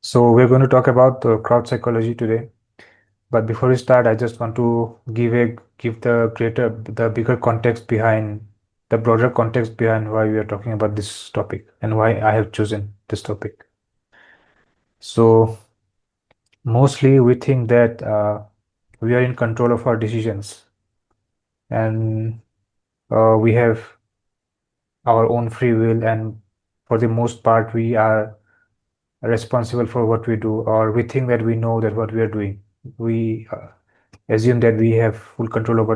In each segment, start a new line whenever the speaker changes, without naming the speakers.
So we're going to talk about crowd psychology today. But before we start, I just want to give the bigger context behind the broader context behind why we are talking about this topic and why I have chosen this topic. So mostly we think that we are in control of our decisions and we have our own free will, and for the most part we are responsible for what we do, or we think that we know that what we are doing. We assume that we have full control over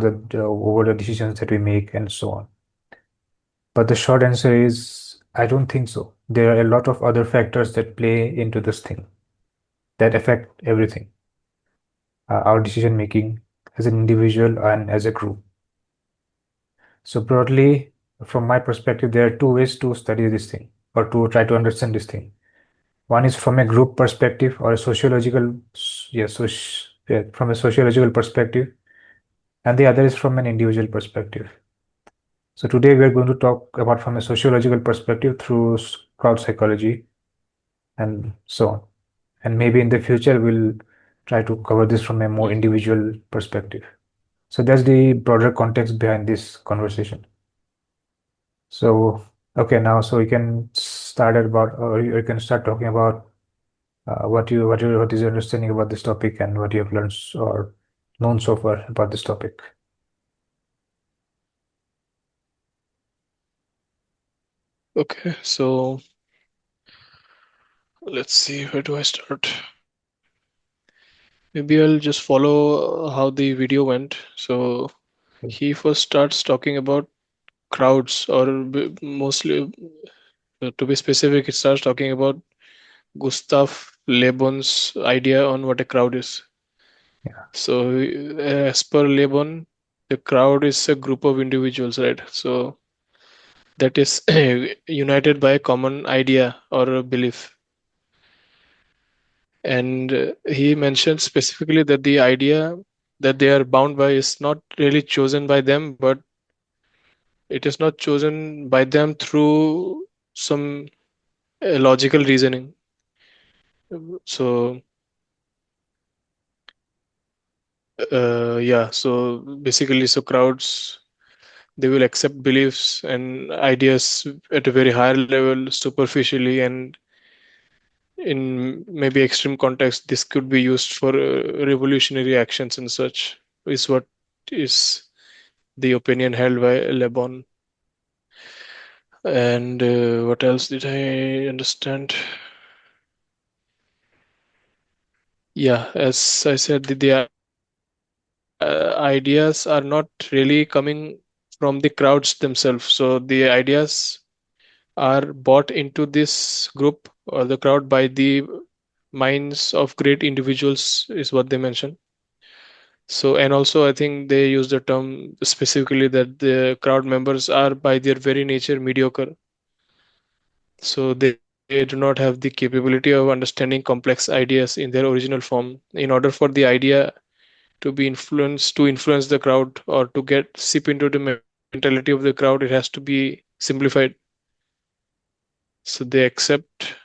the decisions that we make and so on. But the short answer is I don't think so. There are a lot of other factors that play into this thing that affect everything, our decision making as an individual and as a group. So broadly, from my perspective, there are two ways to study this thing or to try to understand this thing. One is from a group perspective or a sociological, yeah, from a sociological perspective, and the other is from an individual perspective. So today we are going to talk about from a sociological perspective through crowd psychology and so on. And maybe in the future we'll try to cover this from a more individual perspective. So that's the broader context behind this conversation. So okay, now so we can start about, or you can start talking about what is your understanding about this topic and what you have learned or known so far about this topic.
Okay, so let's see, where do I start? Maybe I'll just follow how the video went. So he first starts talking about crowds, or mostly, to be specific, he starts talking about Gustave Le Bon's idea on what a crowd is.
Yeah,
So, as per Le Bon, the crowd is a group of individuals, right? So that is united by a common idea or a belief. And he mentioned specifically that the idea that they are bound by is not really chosen by them, but it is not chosen by them through some logical reasoning. So, yeah, so basically, so crowds, they will accept beliefs and ideas at a very higher level, superficially, and in maybe extreme context, this could be used for revolutionary actions and such, is what is the opinion held by Le Bon. And what else did I understand? Yeah, as I said, the ideas are not really coming from the crowds themselves. So the ideas are bought into this group or the crowd by the minds of great individuals, is what they mention. So, and also I think they use the term specifically that the crowd members are by their very nature mediocre. So they do not have the capability of understanding complex ideas in their original form. In order for the idea to be influenced, to influence the crowd, or to get seep into the mentality of the crowd, it has to be simplified. So they accept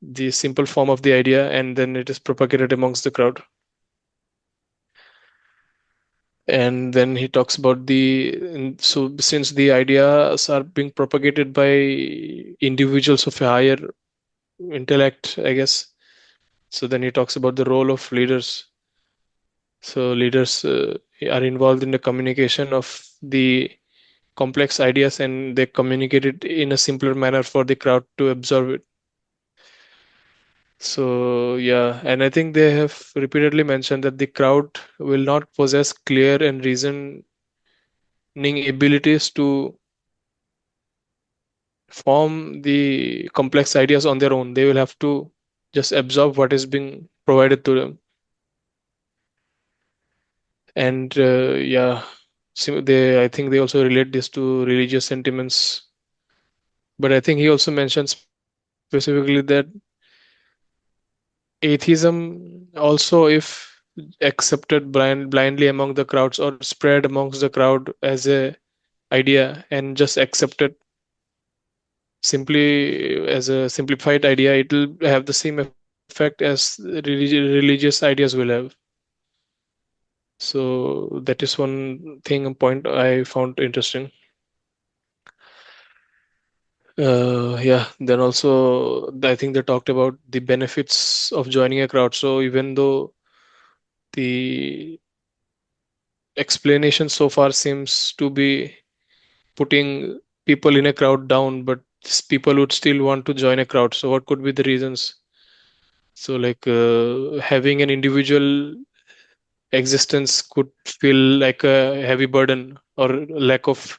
the simple form of the idea, and then it is propagated amongst the crowd. And then he talks about so since the ideas are being propagated by individuals of a higher intellect, I guess. So then he talks about the role of leaders. So leaders are involved in the communication of the complex ideas, and they communicate it in a simpler manner for the crowd to absorb it. So yeah, and I think they have repeatedly mentioned that the crowd will not possess clear and reasoning abilities to form the complex ideas on their own. They will have to just absorb what is being provided to them. And yeah, I think they also relate this to religious sentiments. But I think he also mentioned specifically that atheism also, if accepted blindly among the crowds or spread amongst the crowd as a idea and just accepted simply as a simplified idea, it will have the same effect effect as religious ideas will have. So that is one thing, a point I found interesting. Yeah, then also I think they talked about the benefits of joining a crowd. So even though the explanation so far seems to be putting people in a crowd down, but people would still want to join a crowd. So what could be the reasons? So like having an individual existence could feel like a heavy burden or lack of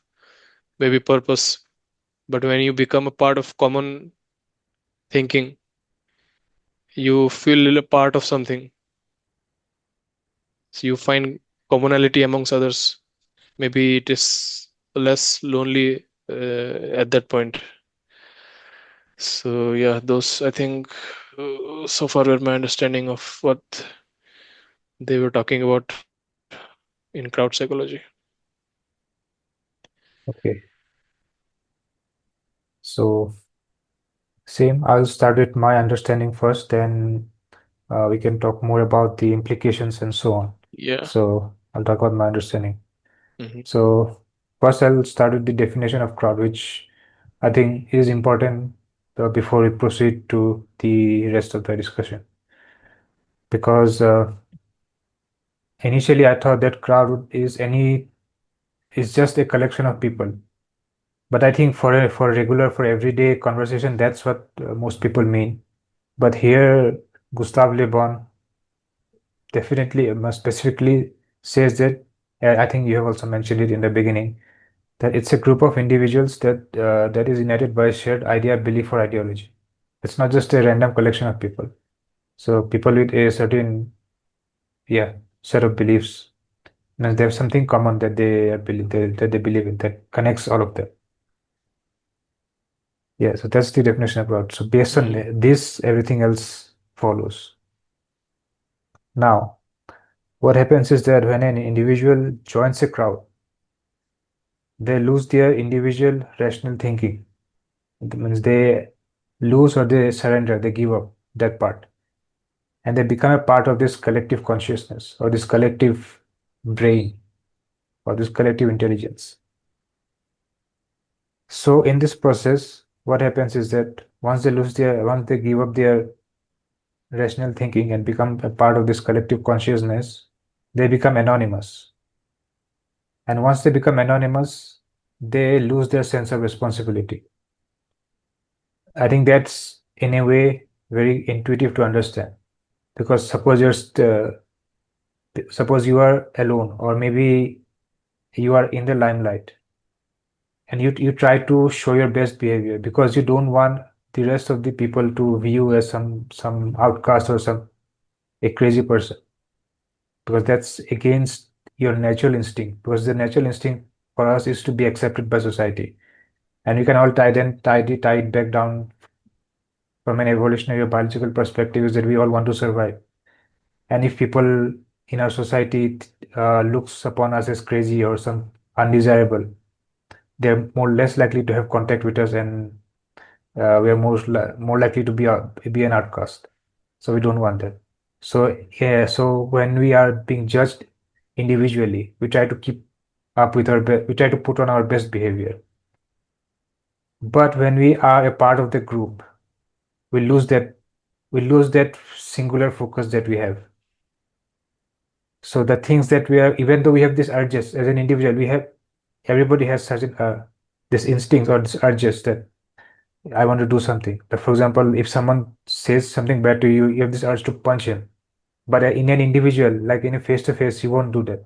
maybe purpose. But when you become a part of common thinking, you feel a part of something. So you find commonality amongst others. Maybe it is less lonely at that point. So yeah, those I think so far were my understanding of what they were talking about in crowd psychology.
Okay. So same, I'll start with my understanding first, then we can talk more about the implications and so on.
Yeah.
So I'll talk about my understanding.
Hmm.
So first I'll start with the definition of crowd, which I think is important before we proceed to the rest of the discussion. Because initially I thought that crowd is just a collection of people. But I think for regular for everyday conversation, that's what most people mean. But here, Gustave Le Bon definitely specifically says that, I think you have also mentioned it in the beginning, that it's a group of individuals that is united by a shared idea, belief, or ideology. It's not just a random collection of people. So people with a certain, yeah, set of beliefs, and there's something common that that they believe in that connects all of them. Yeah, so that's the definition of God. So based on
Hmm.
this, everything else follows. Now, what happens is that when an individual joins a crowd, they lose their individual rational thinking. It means they lose or they surrender, they give up that part, and they become a part of this collective consciousness or this collective brain or this collective intelligence. So in this process, what happens is that once they give up their rational thinking and become a part of this collective consciousness, they become anonymous. And once they become anonymous, they lose their sense of responsibility. I think that's in a way very intuitive to understand because suppose you are alone or maybe you are in the limelight and you try to show your best behavior because you don't want the rest of the people to view you as some outcast or some a crazy person because that's against your natural instinct because the natural instinct for us is to be accepted by society and you can all tie it back down from an evolutionary or biological perspective is that we all want to survive. And if people in our society looks upon us as crazy or some undesirable, they're more less likely to have contact with us, and we are more likely to be an outcast. So we don't want that. So yeah, so when we are being judged individually, we try to keep up with we try to put on our best behavior. But when we are a part of the group, we lose that we lose that singular focus that we have. So the things that we are, even though we have these urges as an individual, everybody has certain this instincts or this urges that I want to do something. But for example, if someone says something bad to you, you have this urge to punch him. But in an individual, like in a face-to-face, you won't do that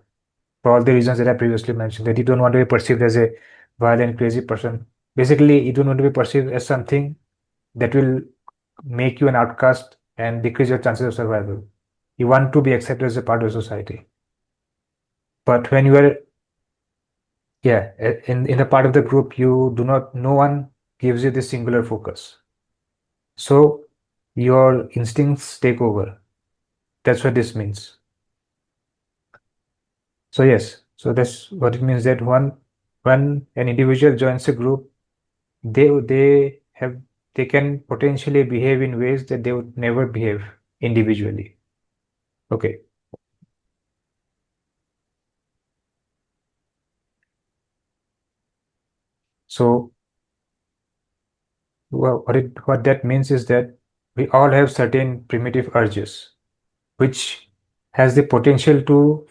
for all the reasons that I previously mentioned. That you don't want to be perceived as a violent, crazy person. Basically, you don't want to be perceived as something that will make you an outcast and decrease your chances of survival. You want to be accepted as a part of society. But when you are, yeah, in the part of the group, you do not, no one gives you this singular focus. So your instincts take over. That's what this means. So yes, so that's what it means that when an individual joins a group, they have they can potentially behave in ways that they would never behave individually. Okay. So what that means is that we all have certain primitive urges, which has the potential to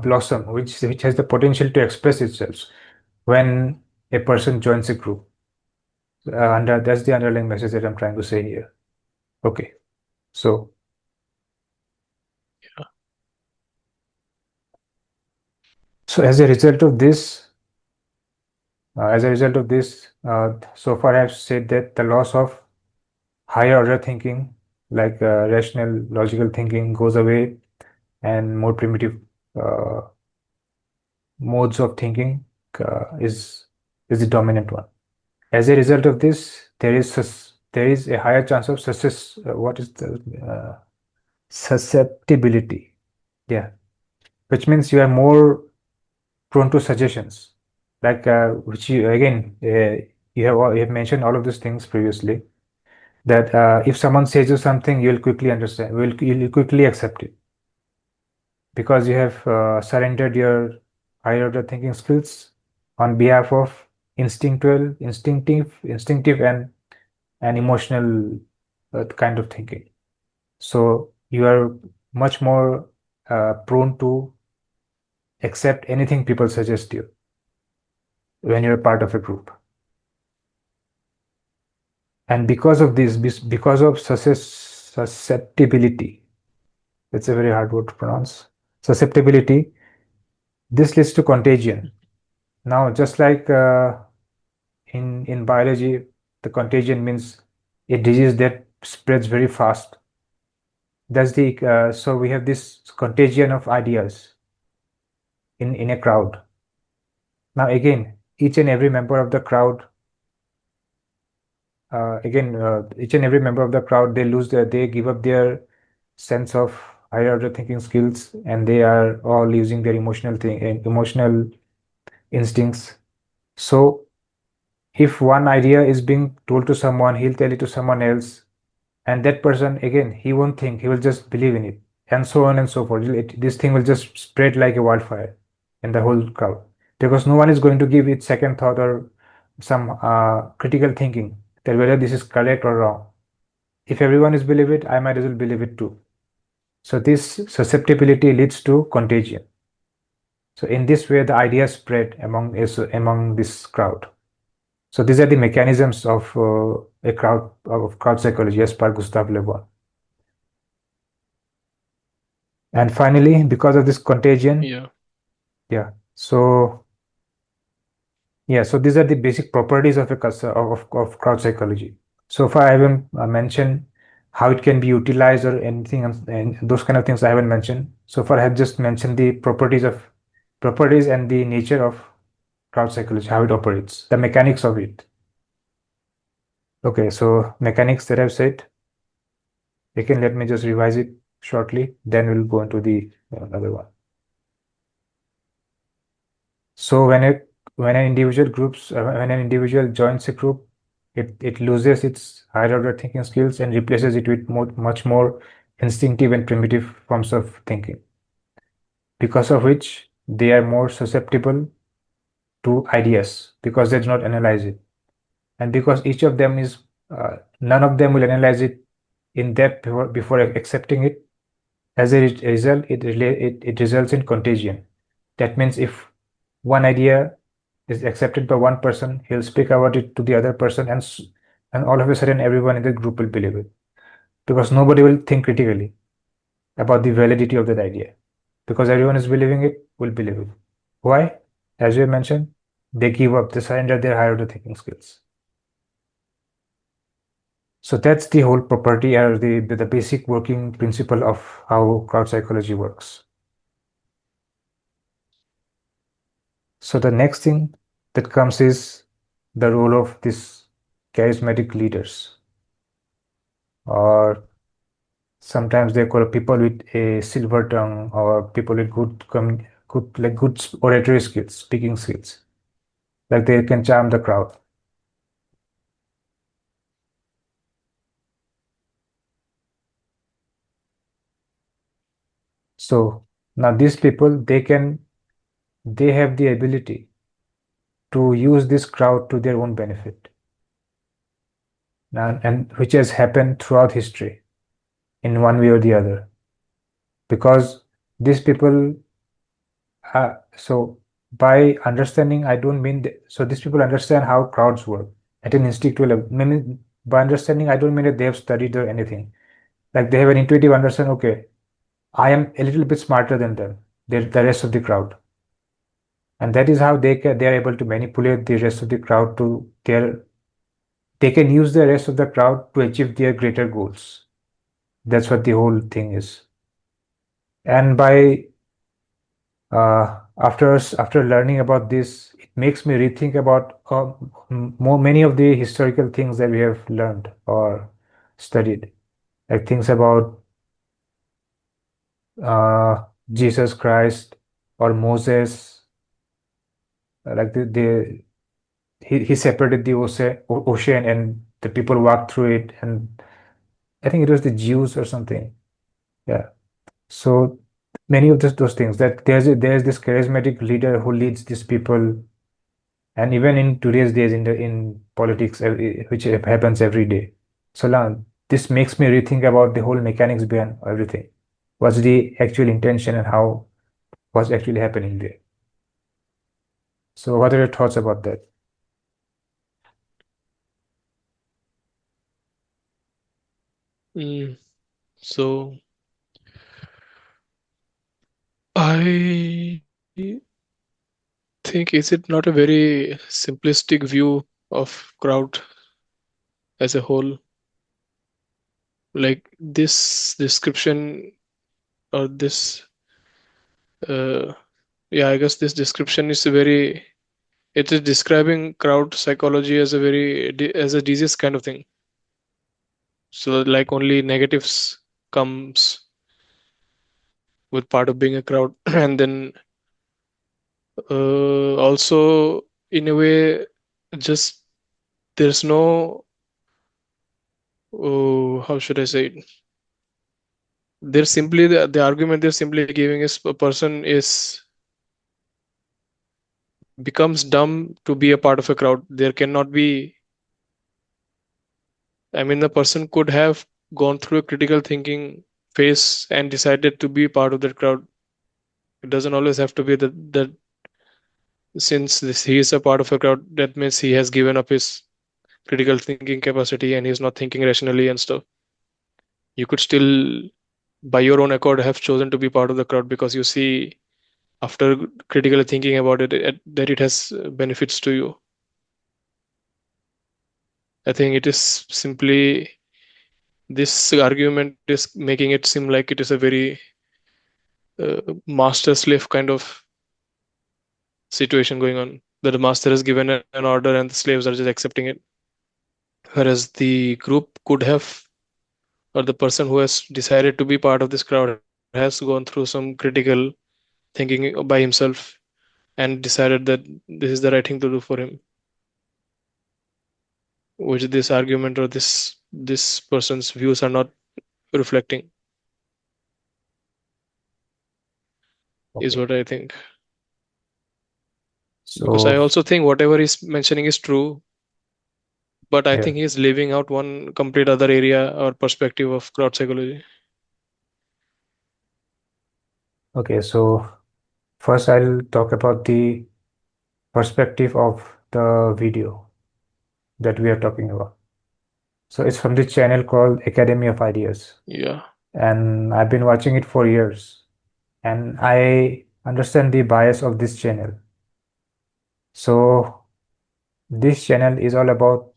blossom, which has the potential to express itself when a person joins a group. That's the underlying message that I'm trying to say here. Okay, so
Yeah.
so as a result of this, so far I've said that the loss of higher order thinking, like rational, logical thinking, goes away, and more primitive uh, modes of thinking is the dominant one. As a result of this, there is a higher chance of success. What is the susceptibility? Yeah, which means you are more prone to suggestions, like which you again you have mentioned all of these things previously. That if someone says you something, you'll quickly understand. You'll quickly accept it because you have surrendered your higher order thinking skills on behalf of instinctive, and emotional kind of thinking. So you are much more prone to accept anything people suggest you when you're part of a group. And because of this, because of susceptibility, it's a very hard word to pronounce. Susceptibility, this leads to contagion. Now, just like in biology, the contagion means a disease that spreads very fast. That's the so we have this contagion of ideas in a crowd. Now, again, each and every member of the crowd, each and every member of the crowd, they give up their sense of higher order thinking skills, and they are all using their emotional instincts. So if one idea is being told to someone, he'll tell it to someone else, and that person again, he won't think, he will just believe in it, and so on and so forth. This thing will just spread like a wildfire in the whole crowd because no one is going to give it second thought or some critical thinking that whether this is correct or wrong. If everyone is believe it, I might as well believe it too. So this susceptibility leads to contagion. So in this way, the ideas spread among this crowd. So these are the mechanisms of crowd psychology as per Gustave Le Bon. And finally, because of this contagion,
Yeah.
yeah. So these are the basic properties of of crowd psychology. So far, I haven't mentioned how it can be utilized or anything else, and those kind of things I haven't mentioned. So far, I have just mentioned the properties and the nature of crowd psychology, how it operates, the mechanics of it. Okay, so mechanics that I've said. Again, let me just revise it shortly, then we'll go into the other one. So when an individual joins a group, it loses its higher order thinking skills and replaces it with much more instinctive and primitive forms of thinking, because of which they are more susceptible to ideas because they do not analyze it, and because each of them is none of them will analyze it in depth before accepting it. As a result, it results in contagion. That means if one idea is accepted by one person, he'll speak about it to the other person, and all of a sudden, everyone in the group will believe it because nobody will think critically about the validity of that idea because everyone is believing it, will believe it. Why? As you mentioned, they give up, they surrender their higher order thinking skills. So that's the whole property or the basic working principle of how crowd psychology works. So the next thing that comes is the role of these charismatic leaders, or sometimes they call people with a silver tongue, or people with good oratory skills, speaking skills, like they can charm the crowd. So now these people, they have the ability to use this crowd to their own benefit. Now, and which has happened throughout history in one way or the other. Because these people, so by understanding, I don't mean so these people understand how crowds work at an instinctual level. Meaning, by understanding, I don't mean that they have studied or anything. Like they have an intuitive understanding. Okay, I am a little bit smarter than them, the rest of the crowd, and that is how they are able to manipulate the rest of the crowd to their. They can use the rest of the crowd to achieve their greater goals. That's what the whole thing is. And by after learning about this, it makes me rethink about many of the historical things that we have learned or studied, like things about uh, Jesus Christ or Moses, like he separated the ocean and the people walked through it, and I think it was the Jews or something. Yeah. So many of those things that there's this charismatic leader who leads these people, and even in today's days in politics, which happens every day. So now this makes me rethink about the whole mechanics behind everything. What's the actual intention and how what's actually happening there? So what are your thoughts about that?
Mm, so I think, is it not a very simplistic view of crowd as a whole? Like this description, or this uh, yeah, I guess this description is a very, it is describing crowd psychology as a as a disease kind of thing. So like only negatives comes with part of being a crowd. And then also in a way, just there's no, how should I say it, they're simply the argument they're simply giving is a person is becomes dumb to be a part of a crowd. There cannot be, I mean, the person could have gone through a critical thinking phase and decided to be part of that crowd. It doesn't always have to be that since he is a part of a crowd, that means he has given up his critical thinking capacity and he's not thinking rationally and stuff. You could still, by your own accord, have chosen to be part of the crowd because you see, after critically thinking about that it has benefits to you. I think it is simply, this argument is making it seem like it is a very master slave kind of situation going on, that the master has given an order and the slaves are just accepting it, whereas the group could have, or the person who has decided to be part of this crowd has gone through some critical thinking by himself and decided that this is the right thing to do for him, which this argument or this person's views are not reflecting, is
Okay.
what I think. Because I
So
also think whatever he's mentioning is true, but I
yeah.
think he's leaving out one complete other area or perspective of crowd psychology.
Okay. So first I'll talk about the perspective of the video that we are talking about. So it's from the channel called Academy of Ideas,
Yeah.
and I've been watching it for years, and I understand the bias of this channel. So this channel is all about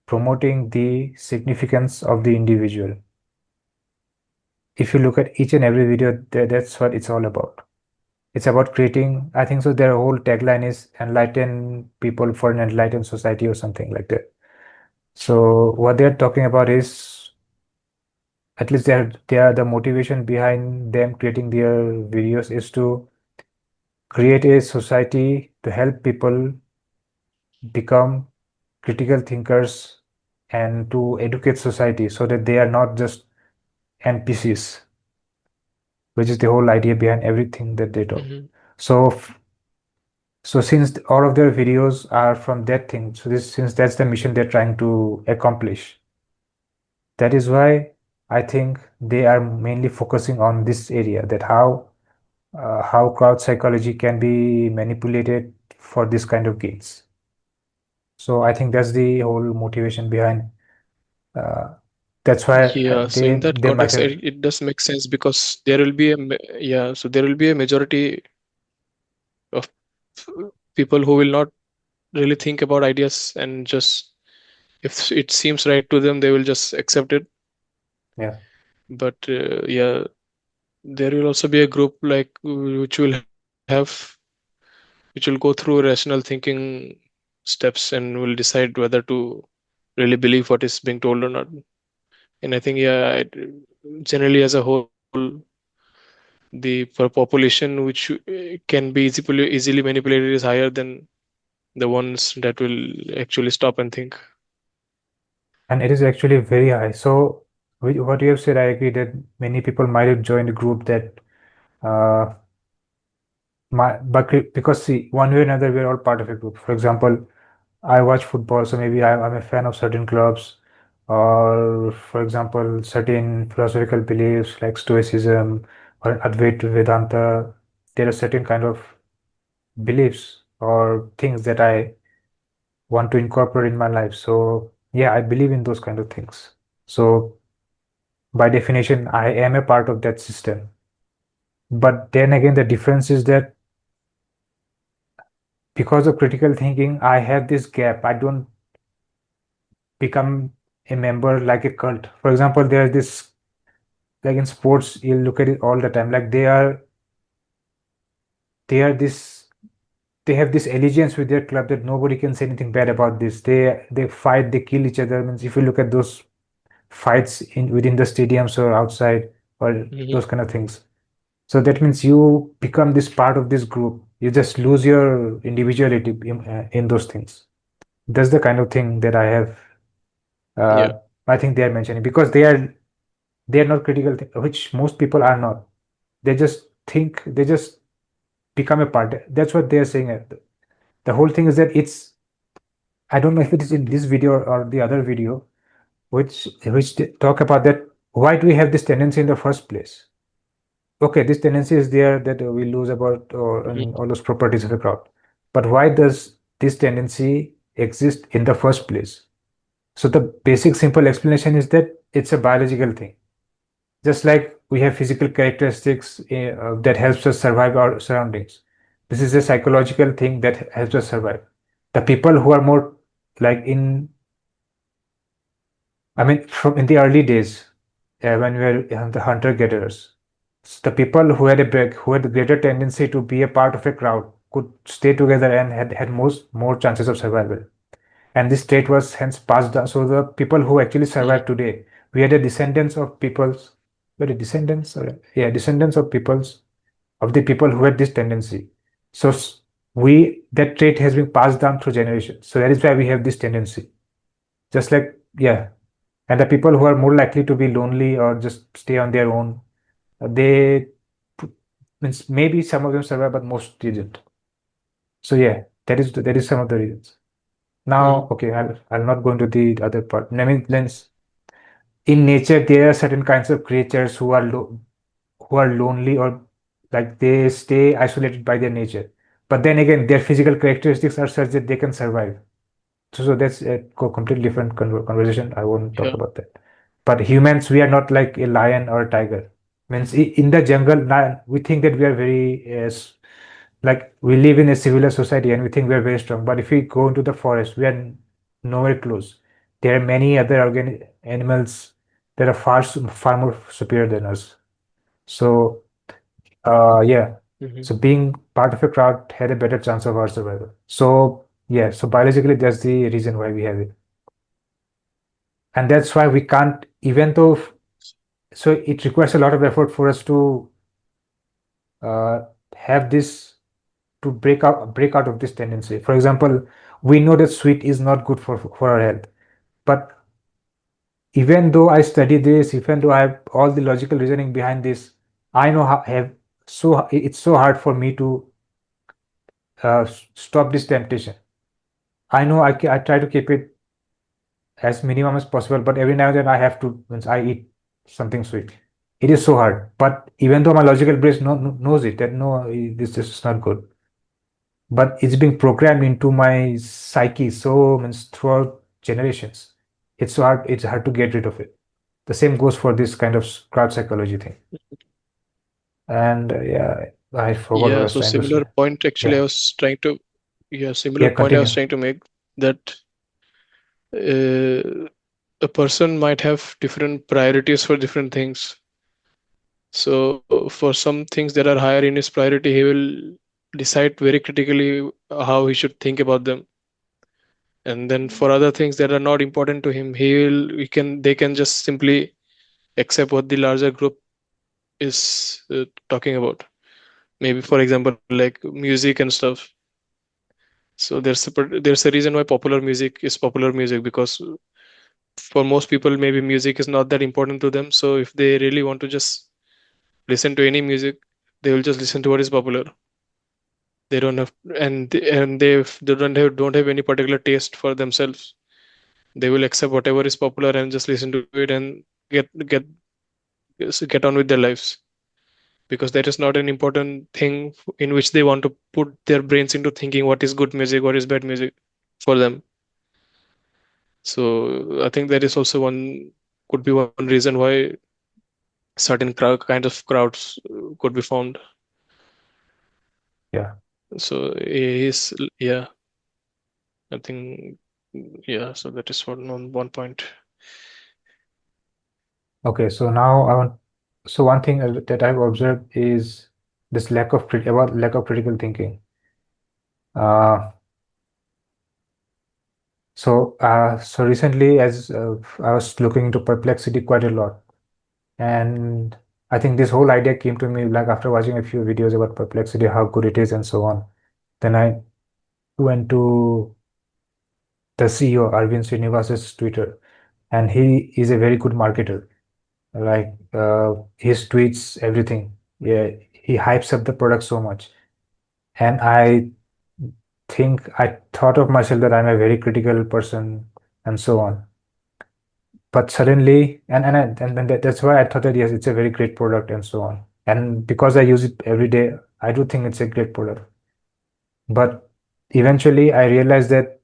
promoting the significance of the individual. If you look at each and every video, that's what it's all about. It's about creating, I think so, their whole tagline is enlighten people for an enlightened society or something like that. So what they're talking about is, at least they are the motivation behind them creating their videos is to create a society to help people become critical thinkers and to educate society so that they are not just NPCs. which is the whole idea behind everything that they talk.
Hmm.
So, so since all of their videos are from that thing, so this since that's the mission they're trying to accomplish, that is why I think they are mainly focusing on this area, that how crowd psychology can be manipulated for this kind of gains. So I think that's the whole motivation behind. Uh, that's why
Yeah, so in that
they might
context,
have.
it does make sense because there will be yeah, so there will be a majority of people who will not really think about ideas, and just if it seems right to them, they will just accept it.
Yeah.
But yeah, there will also be a group like which will go through rational thinking steps and will decide whether to really believe what is being told or not. And I think, yeah, generally as a whole, the population which can be easily manipulated is higher than the ones that will actually stop and think.
And it is actually very high. So with what you have said, I agree that many people might have joined a group that uh, but because see, one way or another, we're all part of a group. For example, I watch football, so maybe I'm a fan of certain clubs, or for example, certain philosophical beliefs like Stoicism or Advaita Vedanta. There are certain kind of beliefs or things that I want to incorporate in my life. So yeah, I believe in those kind of things. So by definition, I am a part of that system. But then again, the difference is that because of critical thinking, I have this gap. I don't become a member like a cult. For example, there's this, like in sports, you'll look at it all the time. Like they are this, they have this allegiance with their club that nobody can say anything bad about this. They fight, they kill each other. Means if you look at those fights in within the stadiums or outside or
Hmm.
those kind of things. So that means you become this part of this group. You just lose your individuality in those things. That's the kind of thing that I have. Uh,
Yeah.
I think they are mentioning because they are not critical, which most people are not. They just think they just become a part. That's what they are saying. The whole thing is that it's. I don't know if it is in this video or the other video, which talk about that. Why do we have this tendency in the first place? Okay, this tendency is there that we lose about
Mhm.
and all those properties of the crowd. But why does this tendency exist in the first place? So the basic simple explanation is that it's a biological thing. Just like we have physical characteristics that helps us survive our surroundings. This is a psychological thing that helps us survive. The people who are more like I mean, from in the early days, when we were the hunter-gatherers, the people who had a greater tendency to be a part of a crowd could stay together and had more chances of survival. And this trait was hence passed down. So the people who actually
Mhm.
survive today, we are the descendants of peoples, were the descendants, or, yeah, descendants of peoples of the people who had this tendency. So we that trait has been passed down through generations. So that is why we have this tendency. Just like yeah, and the people who are more likely to be lonely or just stay on their own, they means maybe some of them survive, but most didn't. So yeah, that is some of the reasons. Now,
Mhm.
okay, I'll not go into the other part. I mean, then in nature there are certain kinds of creatures who are lonely or like they stay isolated by their nature. But then again, their physical characteristics are such that they can survive. So that's a completely different conversation. I won't talk
Yeah.
about that. But humans, we are not like a lion or a tiger. Means in the jungle, now we think that we are very like we live in a civilized society and we think we are very strong. But if we go into the forest, we are nowhere close. There are many other animals that are far more superior than us. So yeah.
Mhm.
So being part of a crowd had a better chance of our survival. So yeah, so biologically that's the reason why we have it. And that's why we can't, even though so it requires a lot of effort for us to uh, have this to break out of this tendency. For example, we know that sweet is not good for our health, but even though I study this, even though I have all the logical reasoning behind this, I know how have so it's so hard for me to stop this temptation. I know I try to keep it as minimum as possible, but every now and then I have to, once I eat something sweet. It is so hard. But even though my logical brain knows it, that no, this is not good. But it's being programmed into my psyche so means throughout generations. It's hard to get rid of it. The same goes for this kind of crowd psychology thing. And yeah, I forgot what I
Yeah,
was
so
trying to say.
similar point actually
Yeah,
I was trying to, yeah, similar
yeah,
point I was
continue.
trying to make, that a person might have different priorities for different things. So for some things that are higher in his priority, he will decide very critically how he should think about them. And then for other things that are not important to him, they can just simply accept what the larger group is talking about. Maybe for example, like music and stuff. So there's a reason why popular music is popular music, because for most people maybe music is not that important to them. So if they really want to just listen to any music, they will just listen to what is popular. They don't have, they don't have any particular taste for themselves. They will accept whatever is popular and just listen to it and get on with their lives, because that is not an important thing in which they want to put their brains into thinking what is good music, what is bad music for them. So I think that is also one, could be one reason why certain kind of crowds could be formed.
Yeah.
So is, yeah, I think, yeah. So that is one point.
Okay, so now so one thing that I've observed is this lack of critical thinking. Uh, so recently, as I was looking into perplexity quite a lot, and I think this whole idea came to me like after watching a few videos about perplexity, how good it is, and so on. Then I went to the CEO, Arvind Srinivas's Twitter, and he is a very good marketer. Like his tweets, everything. Yeah, he hypes up the product so much. And I think I thought of myself that I'm a very critical person and so on. But suddenly, and then that's why I thought that yes, it's a very great product and so on. And because I use it every day, I do think it's a great product. But eventually, I realized that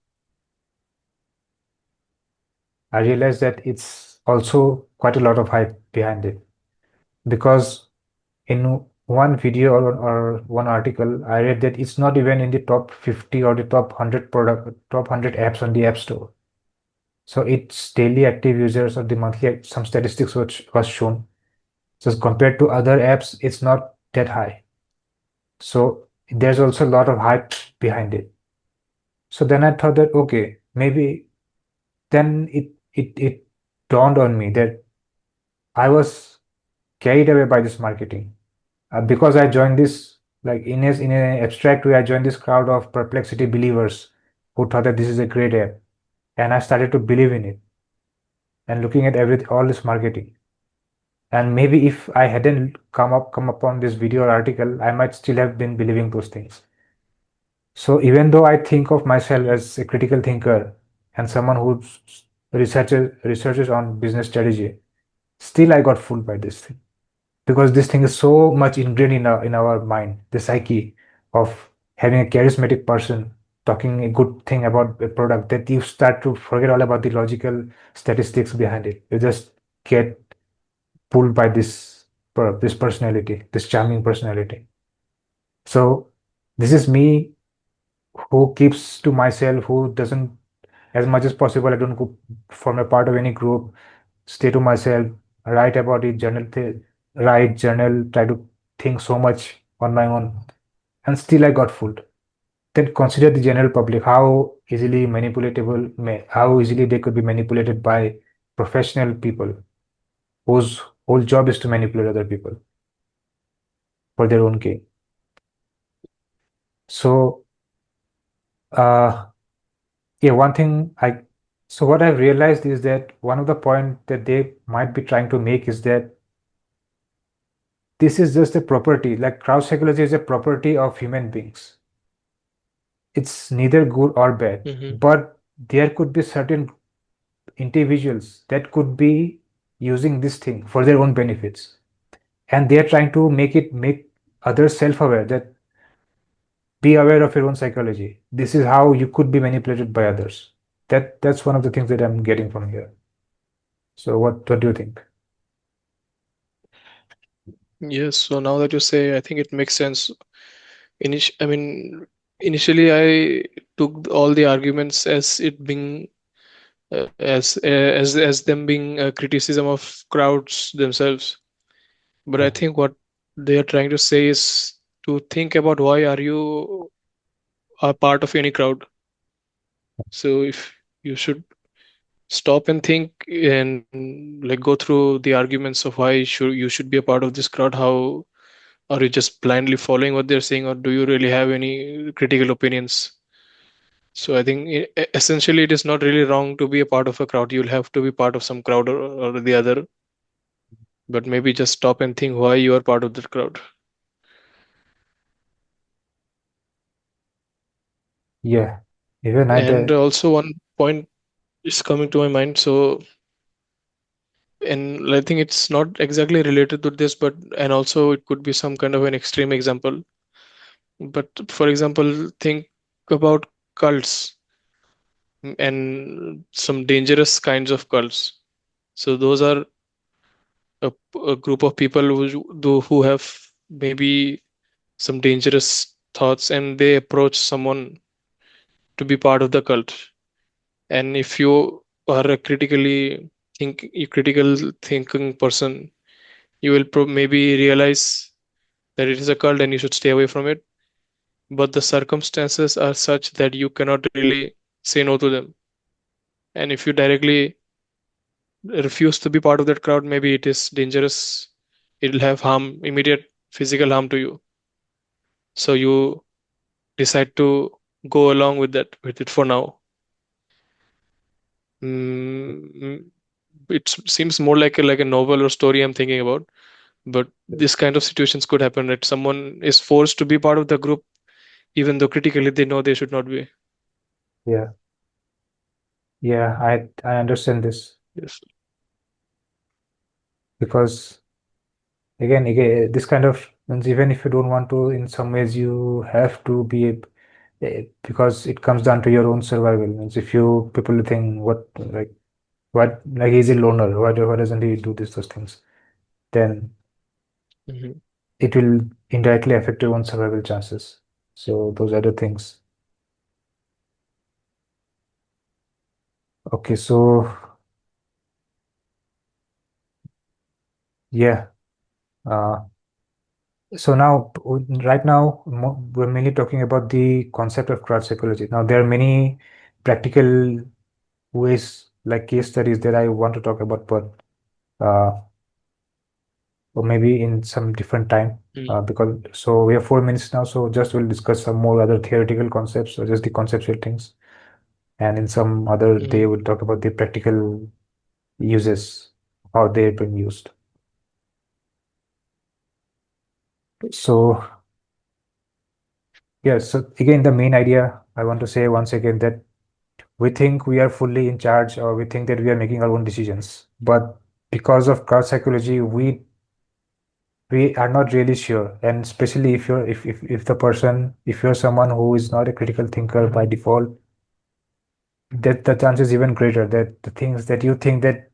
it's also quite a lot of hype behind it. Because in one video or one article, I read that it's not even in the top 50 or the top 100 apps on the App Store. So its daily active users or the monthly, some statistics which was shown. So compared to other apps, it's not that high. So there's also a lot of hype behind it. So then I thought that, okay, maybe then it dawned on me that I was carried away by this marketing. Because I joined this, like in an abstract way, I joined this crowd of perplexity believers who thought that this is a great app. And I started to believe in it and looking at all this marketing. And maybe if I hadn't come upon this video or article, I might still have been believing those things. So even though I think of myself as a critical thinker and someone who researches on business strategy, still I got fooled by this thing because this thing is so much ingrained in our mind, the psyche of having a charismatic person talking a good thing about a product that you start to forget all about the logical statistics behind it. You just get pulled by this personality, this charming personality. So this is me who keeps to myself, who doesn't, as much as possible, I don't go form a part of any group, stay to myself, write about it, write, journal, try to think so much on my own, and still I got fooled. Then consider the general public, how easily they could be manipulated by professional people whose whole job is to manipulate other people for their own gain. So, uh, yeah, so what I've realized is that one of the point that they might be trying to make is that this is just a property. Like crowd psychology is a property of human beings. It's neither good or bad,
Mm-hmm.
but there could be certain individuals that could be using this thing for their own benefits, and they are trying to make others self-aware, that be aware of your own psychology. This is how you could be manipulated by others. That's one of the things that I'm getting from here. So what do you think?
Yes, so now that you say, I think it makes sense. I mean, initially I took all the arguments as it being as them being a criticism of crowds themselves. But I
Yeah.
think what they are trying to say is to think about why are you a part of any crowd. So if you should stop and think and like go through the arguments of why you should be a part of this crowd. How are you just blindly following what they're saying, or do you really have any critical opinions? So I think essentially it is not really wrong to be a part of a crowd. You'll have to be part of some crowd or the other, but maybe just stop and think why you are part of that crowd.
Yeah. Even I
And
did.
also one point is coming to my mind. So, and I think it's not exactly related to this, but and also it could be some kind of an extreme example. But for example, think about cults and some dangerous kinds of cults. So those are a group of people who have maybe some dangerous thoughts, and they approach someone to be part of the cult. And if you are a critical thinking person, you will maybe realize that it is a cult and you should stay away from it. But the circumstances are such that you cannot really say no to them. And if you directly refuse to be part of that crowd, maybe it is dangerous. It'll have immediate physical harm to you. So you decide to go along with it for now. Mm, it seems more like a novel or story I'm thinking about, but this kind of situations could happen, that someone is forced to be part of the group even though critically they know they should not be.
Yeah. Yeah, I understand this,
Yes.
because again, this kind of means even if you don't want to, in some ways you have to be, because it comes down to your own survival. Means if you people think what, like he's a loner, why doesn't he do those things? Then
Hmm.
it will indirectly affect your own survival chances. So those are the things. Okay, so yeah. Uh, so now, right now, we're mainly talking about the concept of crowd psychology. Now, there are many practical ways, like case studies, that I want to talk about, but uh, or maybe in some different time. Because so we have 4 minutes now, so just we'll discuss some more other theoretical concepts or just the conceptual things, and in some other day
Hmm.
we'll talk about the practical uses, how they're being used. So yeah, so again, the main idea I want to say once again, that we think we are fully in charge, or we think that we are making our own decisions, but because of crowd psychology, we are not really sure. And especially if you're if the person, if you're someone who is not a critical thinker by default, that the chance is even greater that the things that you think, that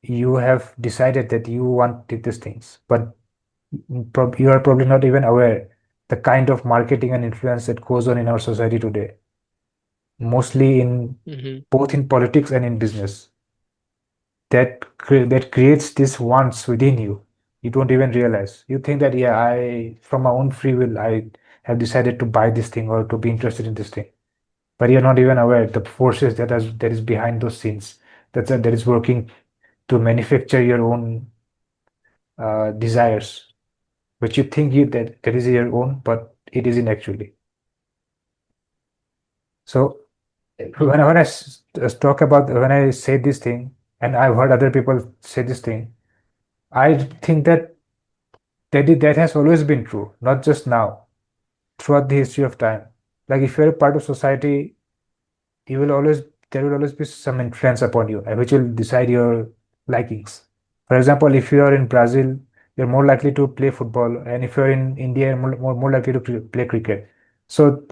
you have decided that you want these things, but you are probably not even aware the kind of marketing and influence that goes on in our society today, mostly in
Hmm.
both in politics and in business, that creates this wants within you. You don't even realize. You think that, yeah, I from my own free will I have decided to buy this thing or to be interested in this thing, but you're not even aware the forces that is behind those scenes, that is working to manufacture your own desires, which you think that is your own, but it isn't actually. So whenever talk about, when I say this thing, and I've heard other people say this thing, I think that that has always been true, not just now, throughout the history of time. Like if you're a part of society, you will always there will always be some influence upon you, which will decide your likings. For example, if you are in Brazil, you're more likely to play football, and if you're in India, you're more likely to play cricket. So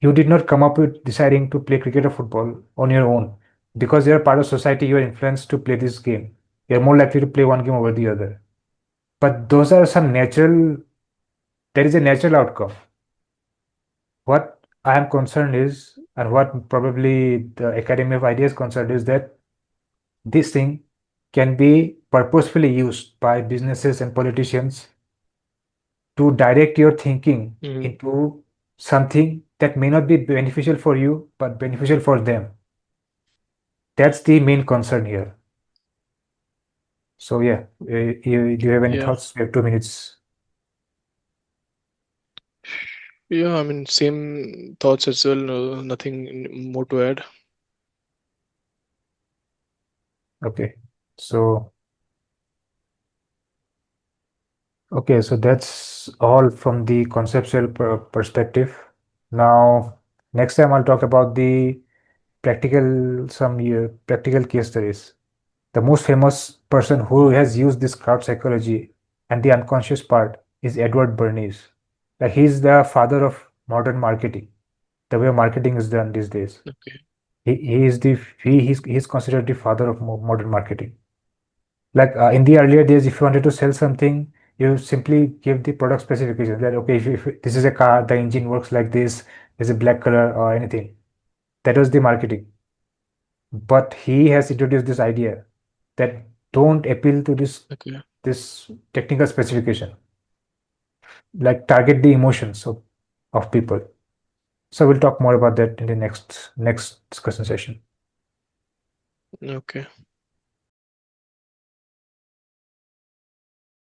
you did not come up with deciding to play cricket or football on your own. Because you're part of society, you're influenced to play this game. You're more likely to play one game over the other. But those are some natural, there is a natural outcome. What I am concerned is, and what probably the Academy of Ideas concerned is that this thing can be purposefully used by businesses and politicians to direct your thinking
Mhm.
into something that may not be beneficial for you, but beneficial for them. That's the main concern here. So yeah, do you have any
Yeah.
thoughts? We have 2 minutes.
Yeah, I mean, same thoughts as well. No, nothing more to add.
Okay. So okay, so that's all from the conceptual perspective. Now, next time I'll talk about the practical case studies. The most famous person who has used this crowd psychology and the unconscious part is Edward Bernays. Like he's the father of modern marketing, the way marketing is done these days.
Okay.
He is the he's considered the father of modern marketing. Like in the earlier days, if you wanted to sell something, you simply give the product specifications that okay, if this is a car, the engine works like this, is a black color or anything. That was the marketing. But he has introduced this idea that don't appeal to
Okay.
this technical specification, like target the emotions of people. So we'll talk more about that in the next discussion session.
Okay.